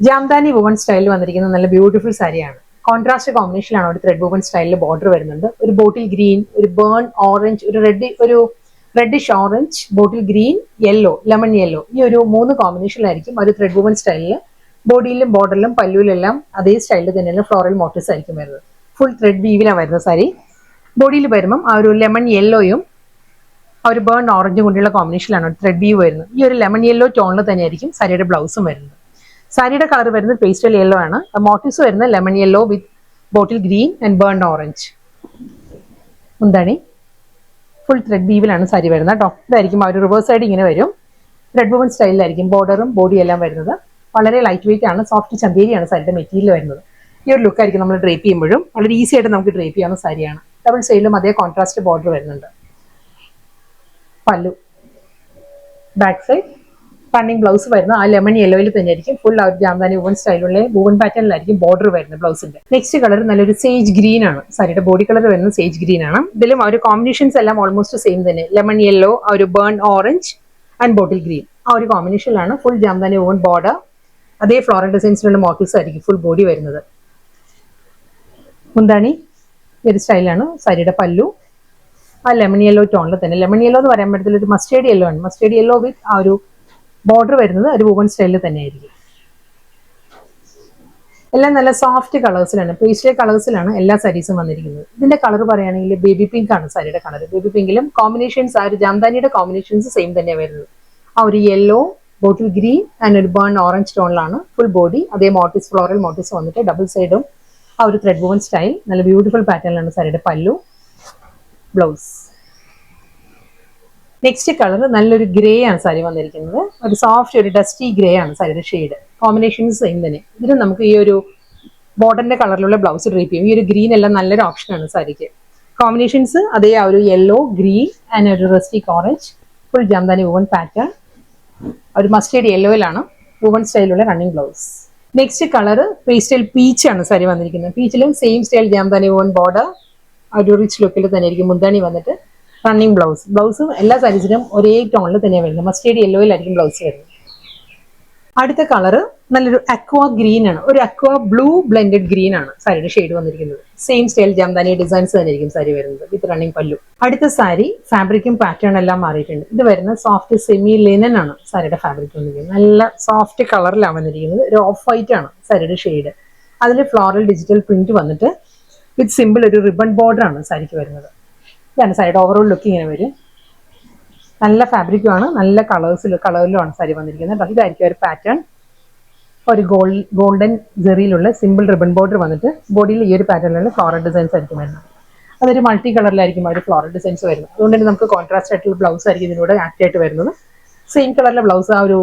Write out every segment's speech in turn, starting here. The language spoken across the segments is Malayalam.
ജാംദാനി വുവൺ സ്റ്റൈലിൽ വന്നിരിക്കുന്ന നല്ല ബ്യൂട്ടിഫുൾ സാരിയാണ്. കോൺട്രാസ്റ്റ് കോമ്പിനേഷനിലാണ് ഒരു ത്രെഡ് വുവൺ സ്റ്റൈലിൽ ബോർഡർ വരുന്നുണ്ട്. ഒരു ബോട്ടിൽ ഗ്രീൻ, ഒരു ബേൺ ഓറഞ്ച്, ഒരു reddish orange, bottle green, yellow, lemon yellow, ഈ ഒരു 3 കോമ്പിനേഷനിലായിരിക്കും ഒരു ത്രെഡ് വുവൺ സ്റ്റൈലിൽ ബോഡിയിലും ബോർഡറിലും പല്ലുവിലെല്ലാം അതേ സ്റ്റൈലിൽ തന്നെയാണ് ഫ്ലോറൽ മോട്ടീവ്സ് ആയിരിക്കും വരുന്നത്. ഫുൾ ത്രെഡ് വീവിലാണ് വരുന്ന സാരി. ബോഡിയിൽ വരുമ്പം ആ ഒരു ലെമൺ യെല്ലോയും ആ ഒരു ബേൺ ഓറഞ്ചും കൊണ്ടുള്ള കോമ്പിനേഷനിലാണ് ത്രെഡ് വീവ് വരുന്നത്. ഈ ഒരു ലെമൺ യെല്ലോ ടോണിൽ തന്നെയായിരിക്കും സാരിയുടെ ബ്ലൗസും വരുന്നത്. സാരിയുടെ കളർ വരുന്നത് പേസ്റ്റൽ യെല്ലോ ആണ്. മോട്ടീവ്സ് വരുന്നത് lemon yellow with bottle green and burn orange. മുന്താണി ഫുൾ ത്രെഡ് വീവിലാണ് സാരി വരുന്നത് കേട്ടോ. ഇതായിരിക്കും ആ ഒരു റിവേഴ്സ് സൈഡ് ഇങ്ങനെ വരും. ത്രെഡ് വുവൺ സ്റ്റൈലിലായിരിക്കും ബോർഡറും ബോഡിയും എല്ലാം വരുന്നത്. വളരെ ലൈറ്റ് വെയിറ്റ് ആണ്, സോഫ്റ്റ് ചന്തേരിയാണ് സാരിയുടെ മെറ്റീരിയൽ വരുന്നത്. ഈ ഒരു ലുക്കായിരിക്കും നമ്മൾ ഡ്രേപ്പ് ചെയ്യുമ്പോഴും വളരെ ഈസി ആയിട്ട് നമുക്ക് ഡ്രേപ്പ് ചെയ്യാവുന്ന സാരിയാണ്. ഡബിൾ സൈഡിലും അതേ കോൺട്രാസ്റ്റ് ബോർഡർ വരുന്നുണ്ട്. പല്ലു, ബാക്ക് സൈഡ് റണ്ണിങ് ബ്ലൗസ് വരുന്ന ആ ലെമൺ യെല്ലോയിൽ തന്നെയായിരിക്കും ഫുൾ ആ ഒരു ജാംദാനി വുവൺ സ്റ്റൈലുള്ള വുവൺ പാറ്റേണിലായിരിക്കും ബോർഡർ വരുന്നത് ബ്ലൗസിന്റെ. നെക്സ്റ്റ് കളർ നല്ലൊരു സേജ് ഗ്രീൻ ആണ്. സാരിയുടെ ബോഡി കളർ വരുന്നത് സേജ് ഗ്രീൻ ആണ്. ഇതിലും ആ ഒരു കോമ്പിനേഷൻസ് എല്ലാം ഓൾമോസ്റ്റ് സെയിം തന്നെ. ലെമൺ യെല്ലോ, ആ ഒരു burn orange and bottle green, ആ ഒരു കോമ്പിനേഷനിലാണ് ഫുൾ ജാംദാനി വുവൺ ബോർഡർ. അതേ ഫ്ലോറൽ ഡിസൈൻസിലുള്ള മോട്ടീവ്സ് ആയിരിക്കും ഫുൾ ബോഡി വരുന്നത്. മുന്താണി ഒരു സ്റ്റൈലാണ്. സാരിയുടെ പല്ലു ആ ലെമൺ യെല്ലോ ടോണിൽ തന്നെ. ലെമൺ യെല്ലോ എന്ന് പറയുമ്പോഴത്തേക്ക് ഒരു മസ്റ്റേർഡ് യെല്ലോ ആണ്. മസ്റ്റേർഡ് യെല്ലോ വിത്ത് ആ ഒരു ബോർഡർ വരുന്നത് ഒരു വുവൺ സ്റ്റൈലിൽ തന്നെയായിരിക്കും. എല്ലാം നല്ല സോഫ്റ്റ് കളേഴ്സിലാണ്, പേസ്റ്റൽ കളേഴ്സിലാണ് എല്ലാ സാരീസും വന്നിരിക്കുന്നത്. ഇതിന്റെ കളർ പറയുകയാണെങ്കിൽ ബേബി പിങ്ക് ആണ് സാരിയുടെ കളർ. ബേബി പിങ്കിലും കോമ്പിനേഷൻസ് ആ ഒരു ജാംദാനിയുടെ കോമ്പിനേഷൻസ് സെയിം തന്നെയാണ് വരുന്നത്. ആ ഒരു യെല്ലോ, ബോട്ടിൽ ഗ്രീൻ ആൻഡ് ഒരു ബേൺ ഓറഞ്ച് ടോണിലാണ് ഫുൾ ബോഡി. അതേ മോട്ടീവ്സ്, ഫ്ലോറൽ മോട്ടീവ്സ് വന്നിട്ട് ഡബിൾ സൈഡും ആ ഒരു ത്രെഡ് വുവൺ സ്റ്റൈൽ നല്ല ബ്യൂട്ടിഫുൾ പാറ്റേണിലാണ് സാരിയുടെ പല്ലു, ബ്ലൗസ്. നെക്സ്റ്റ് കളർ നല്ലൊരു ഗ്രേ ആണ് സാരി വന്നിരിക്കുന്നത്. ഒരു സോഫ്റ്റ് ഒരു ഡസ്റ്റി ഗ്രേ ആണ് സാരിയുടെ ഷെയ്ഡ്. കോമ്പിനേഷൻസ് സെയിം തന്നെ. ഇതിന് നമുക്ക് ഈ ഒരു ബോർഡറിന്റെ കളറിലുള്ള ബ്ലൗസ് ഡ്രേപ്പ് ചെയ്യും. ഈ ഒരു ഗ്രീൻ എല്ലാം നല്ലൊരു ഓപ്ഷനാണ് സാരിക്ക്. കോമ്പിനേഷൻസ് അതേ ആ ഒരു യെല്ലോ, ഗ്രീൻ ആൻഡ് ഒരു rustic orange, full Jamdani woven pattern. ഒരു മസ്റ്റേർഡ് യെല്ലോയിലാണ് വുവൺ സ്റ്റൈലുള്ള running blouse. Next colour pastel peach ആണ് സാരി വന്നിരിക്കുന്നത്. പീച്ചിലും same style Jamdani woven border, ഒരു റിച്ച് ലുക്കിൽ തന്നെ ആയിരിക്കും മുന്താണി വന്നിട്ട് റണ്ണിങ് ബ്ലൗസ്. ബ്ലൗസും എല്ലാ സാരീസിനും ഒരേ ടോണിൽ തന്നെയാണ് വരുന്നത്. മസ്റ്റേർഡ് യെല്ലോയിലായിരിക്കും ബ്ലൗസ് വരുന്നത്. അടുത്ത കളർ നല്ലൊരു അക്വാ ഗ്രീൻ ആണ്. ഒരു അക്വാ ബ്ലൂ ബ്ലെൻഡഡ് ഗ്രീൻ ആണ് സാരിയുടെ ഷെയ്ഡ് വന്നിരിക്കുന്നത്. സെയിം സ്റ്റൈൽ ജാംദാനി ഡിസൈൻസ് തന്നെയായിരിക്കും സാരി വരുന്നത് വിത്ത് റണ്ണിങ് പല്ലു. അടുത്ത സാരി ഫാബ്രിക്കും പാറ്റേൺ എല്ലാം മാറിയിട്ടുണ്ട്. ഇത് വരുന്ന സോഫ്റ്റ് സെമി ലിനൻ ആണ് സാരിയുടെ ഫാബ്രിക് വന്നിരിക്കുന്നത്. നല്ല സോഫ്റ്റ് കളറിലാണ് വന്നിരിക്കുന്നത്. ഒരു ഓഫ് വൈറ്റ് ആണ് സാരിയുടെ ഷെയ്ഡ്. അതിൽ ഫ്ലോറൽ ഡിജിറ്റൽ പ്രിന്റ് വന്നിട്ട് വിത്ത് സിമ്പിൾ ഒരു റിബൺ ബോർഡർ ആണ് സാരിക്ക് വരുന്നത്. ഇതാണ് സാരിയുടെ ഓവറോൾ ലുക്ക് ഇങ്ങനെ വരും. നല്ല ഫാബ്രിക്കുമാണ്, നല്ല കളറിലുമാണ് സാരി വന്നിരിക്കുന്നത്. ഇതായിരിക്കും ഒരു പാറ്റേൺ. ഒരു ഗോൾഡൻ ജെറിയിലുള്ള സിമ്പിൾ റിബൺ ബോർഡർ വന്നിട്ട് ബോഡിയിൽ ഈ ഒരു പാറ്റേണിലുള്ള ഫ്ലോറൽ ഡിസൈൻസ് ആയിരിക്കും വരുന്നത്. അതൊരു മൾട്ടി കളറിലായിരിക്കും ആ ഒരു ഫ്ലോറൽ ഡിസൈൻസ് വരുന്നത്. അതുകൊണ്ട് തന്നെ നമുക്ക് കോൺട്രാസ്റ്റ് ആയിട്ടുള്ള ബ്ലൗസ് ആയിരിക്കും ഇതിലൂടെ ആക്ട് ആയിട്ട് വരുന്നത്. സെയിം കളറിലെ ബ്ലൗസ്, ആ ഒരു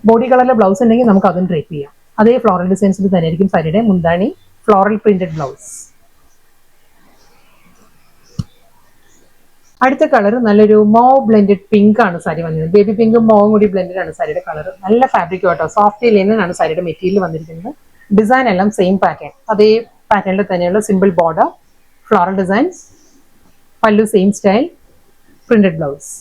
ബോഡി കളറിലെ ബ്ലൗസ് ഉണ്ടെങ്കിൽ നമുക്ക് അതും ഡ്രേപ്പ് ചെയ്യാം. അതേ ഫ്ലോറൽ ഡിസൈൻസിൽ തന്നെ ആയിരിക്കും സാരിയുടെ മുന്താണി, ഫ്ലോറൽ പ്രിന്റഡ് ബ്ലൗസ്. അടുത്ത കളർ നല്ലൊരു മോ ബ്ലെൻഡഡ് പിങ്ക് ആണ് സാരി വന്നത്. ബേബി പിങ്കും മോവും കൂടി ബ്ലെൻഡഡ് ആണ് സാരിയുടെ കളർ. നല്ല ഫാബ്രിക് കേട്ടോ. സോഫ്റ്റ് ലിനൻ ആണ് സാരിയുടെ മെറ്റീരിയൽ വന്നിരിക്കുന്നത്. ഡിസൈൻ എല്ലാം സെയിം പാറ്റേൺ. അതേ പാറ്റേണിൽ തന്നെയുള്ള സിമ്പിൾ ബോർഡർ, ഫ്ലോറൽ ഡിസൈൻസ്, പല്ലു സെയിം സ്റ്റൈൽ, പ്രിന്റഡ് ബ്ലൗസ്.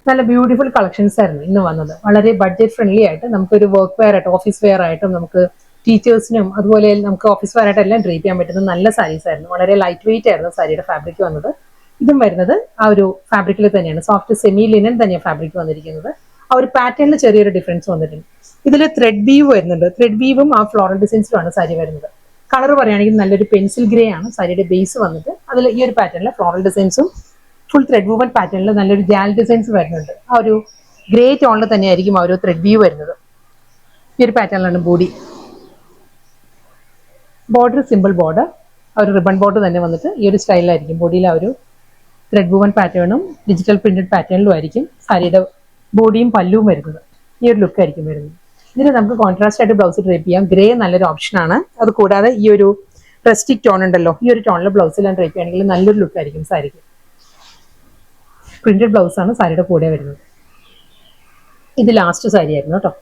നല്ല ബ്യൂട്ടിഫുൾ കളക്ഷൻസ് ആയിരുന്നു ഇന്ന് വന്നത്. വളരെ ബഡ്ജറ്റ് ഫ്രണ്ട്ലി ആയിട്ട് നമുക്കൊരു വർക്ക് വെയർ ആയിട്ട്, ഓഫീസ് വെയർ ആയിട്ടും, നമുക്ക് ടീച്ചേഴ്സിനും അതുപോലെ നമുക്ക് ഓഫീസ് വെയർ ആയിട്ട് എല്ലാം ഡ്രേപ്പ് ചെയ്യാൻ പറ്റുന്ന നല്ല സാരീസ് ആയിരുന്നു. വളരെ ലൈറ്റ് വെയിറ്റ് ആയിരുന്നു സാരിയുടെ ഫാബ്രിക് വന്നത്. ഇതും വരുന്നത് ആ ഒരു ഫാബ്രിക്കിൽ തന്നെയാണ്. സോഫ്റ്റ് സെമി ലിനൻ തന്നെയാണ് ഫാബ്രിക് വന്നിരിക്കുന്നത്. ആ ഒരു പാറ്റേണിൽ ചെറിയൊരു ഡിഫറൻസ് വന്നിട്ടുണ്ട്. ഇതിൽ ത്രെഡ് വീവ് വരുന്നുണ്ട്. ത്രെഡ് വീവും ആ ഫ്ലോറൽ ഡിസൈൻസിലുമാണ് സാരി വരുന്നത്. കളർ പറയുകയാണെങ്കിൽ നല്ലൊരു പെൻസിൽ ഗ്രേ ആണ് സാരിയുടെ ബേസ് വന്നിട്ട്. അതിൽ ഈ ഒരു പാറ്റേണിലെ ഫ്ലോറൽ ഡിസൈൻസും ഫുൾ ത്രെഡ് വൂവൻ പാറ്റേണിൽ നല്ലൊരു ജാൽ ഡിസൈൻസ് വരുന്നുണ്ട്. ആ ഒരു ഗ്രേ ടോണിൽ തന്നെയായിരിക്കും ആ ഒരു ത്രെഡ് വ്യൂ വരുന്നത്. ഈ ഒരു പാറ്റേണിലാണ് ബോഡി. ബോർഡർ സിമ്പിൾ ബോർഡർ, ആ ഒരു റിബൺ ബോർഡർ തന്നെ വന്നിട്ട് ഈ ഒരു സ്റ്റൈലിലായിരിക്കും. ബോഡിയിൽ ആ ഒരു ത്രെഡ് വൂവൻ പാറ്റേണും ഡിജിറ്റൽ പ്രിന്റഡ് പാറ്റേണിലും ആയിരിക്കും സാരിയുടെ ബോഡിയും പല്ലുവും വരുന്നത്. ഈ ഒരു ലുക്ക് ആയിരിക്കും വരുന്നത്. ഇതിന് നമുക്ക് കോൺട്രാസ്റ്റ് ആയിട്ട് ബ്ലൗസ് ഡ്രേപ്പ് ചെയ്യാം. ഗ്രേ നല്ലൊരു ഓപ്ഷനാണ്. അത് കൂടാതെ ഈ ഒരു റസ്റ്റിക് ടോൺ ഉണ്ടല്ലോ, ഈ ഒരു ടോണിലെ ബ്ലൗസിലാണ് ഡ്രേപ്പ് ചെയ്യുകയാണെങ്കിൽ നല്ലൊരു ലുക്ക് ആയിരിക്കും സാരിക്ക്. പ്രിന്റഡ് ബ്ലൗസ് ആണ് സാരിയുടെ കൂടെ വരുന്നത്. ഇത് ലാസ്റ്റ് സാരി ആയിരുന്നു കേട്ടോ.